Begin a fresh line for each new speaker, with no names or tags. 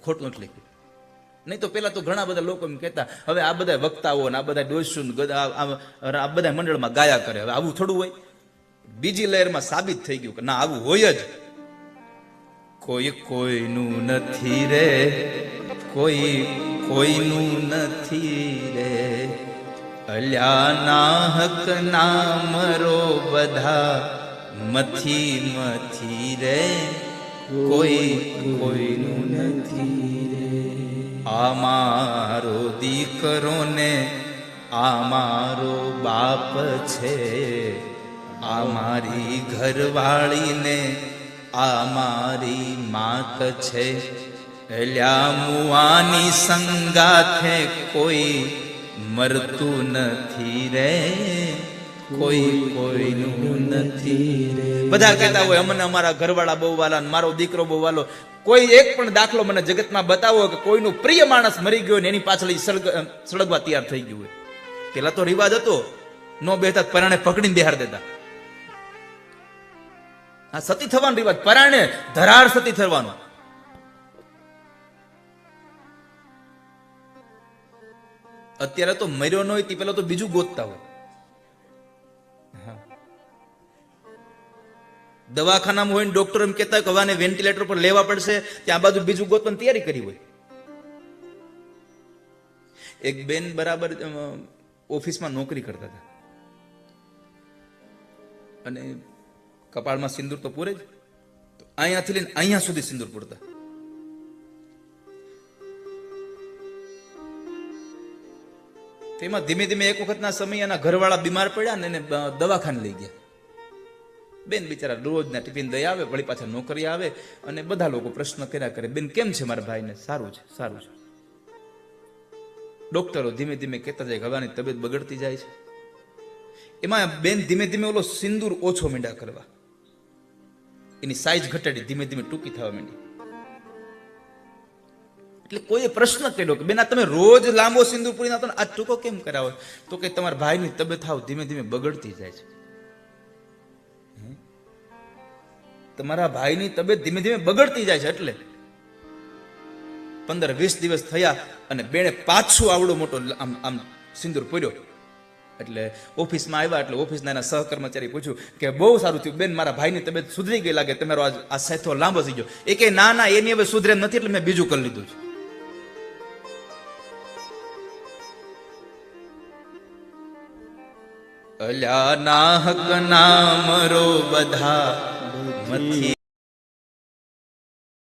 ખોટું નથી લખ્યું. નહીં તો પેલા તો ઘણા બધા લોકો એમ કહેતા, હવે આ બધા વક્તાઓ ને આ બધા ડોસું આ બધા મંડળમાં ગાયા કરે, હવે આવું થોડું હોય. બીજી લહેરમાં સાબિત થઈ ગયું કે ના, આવું હોય જ. કોઈ કોઈનું નથી રે, કોઈ કોઈનું નથી રે, અલ્યા નાહક નામરો બધા મથી મથી રે, કોઈ કોઈનું નથી રે. આ મારો દીકરો ને આ મારો બાપ છે, આ મારી ઘરવાળીને આ મારી માત છે, એલ્યા મુવાની સંગાથે કોઈ મરતું નથી રે, કોઈ કોઈનું નથી રે. બધા કહેતા હોય અમને અમારા ઘરવાળા બહુ વાલા, મારો દીકરો બહુ વાલો. કોઈ એક પણ દાખલો મને જગતમાં બતાવો કે કોઈનું પ્રિય માણસ મરી ગયો ને એની પાછળ સળગવા તૈયાર થઈ ગયું હોય. પેલા તો રિવાજ હતો, નો બેહતા પરાણે પકડીને બેહાર દેતા. આ સતી થવાનો રિવાજ, પરાણે ધરાર સતી થવાનો. અત્યારે તો મર્યો ન હોય તે પેલા તો બીજું ગોતતા હોય. દવાખાનામાં હોય ને ડોક્ટર એમ કહેતા હોય કે હવાને વેન્ટિલેટર પર લેવા પડશે, ત્યાં બાજુ બીજું ગોતવાની તૈયારી કરી હોય. એક બેન બરાબર ઓફિસમાં નોકરી કરતા હતા અને કપાળમાં સિંદૂર તો પૂરે જ, તો અહીંયાથી લઈને અહીંયા સુધી સિંદૂર પૂરતા. તેમાં ધીમે ધીમે એક વખતના સમય એના ઘરવાળા બીમાર પડ્યા ને એને દવાખાને લઈ ગયા. બેન બિચારા રોજના ટિફિન દઈ આવે, વળી પાછા નોકરી આવે અને બધા લોકો પ્રશ્ન કર્યા કરે, બેન કેમ છે મારા ભાઈને? સારું છે, સારું છે. ડોક્ટરો ધીમે ધીમે કહેતા જાય કે હવાની તબિયત બગડતી જાય છે. એમાં બેન ધીમે ધીમે ઓલો સિંદૂર ઓછો મીંડા કરવા, એની સાઈઝ ઘટાડી ધીમે ધીમે ટૂંકી થવા માંડી. એટલે કોઈએ પ્રશ્ન કર્યો કે બેન આ તમે રોજ લાંબો સિંદૂર પૂરી નાખો ને આ ટૂંકો કેમ કરાવો? તો કે તમારા ભાઈની તબિયત હાવ ધીમે ધીમે બગડતી જાય છે. તમારા ભાઈની તબિયત ધીમે ધીમે બગડતી જાય છે. એટલે 15-20 દિવસ થયા અને બેને પાછું આવડો મોટો આમ સિંદૂર પૂર્યો. એટલે ઓફિસમાં આવ્યા એટલે ઓફિસના એના સહકર્મચારી પૂછ્યું કે બહુ સારું થયું બેન, મારા ભાઈની તબિયત સુધરી ગઈ લાગે, તમારો આ સેથો લાંબો થઈ ગયો. એ કે ના ના, એની હવે સુધરે એમ નથી, એટલે મેં બીજું કરી લીધું છે. અલ્યા નાહક નામરો બધા મથી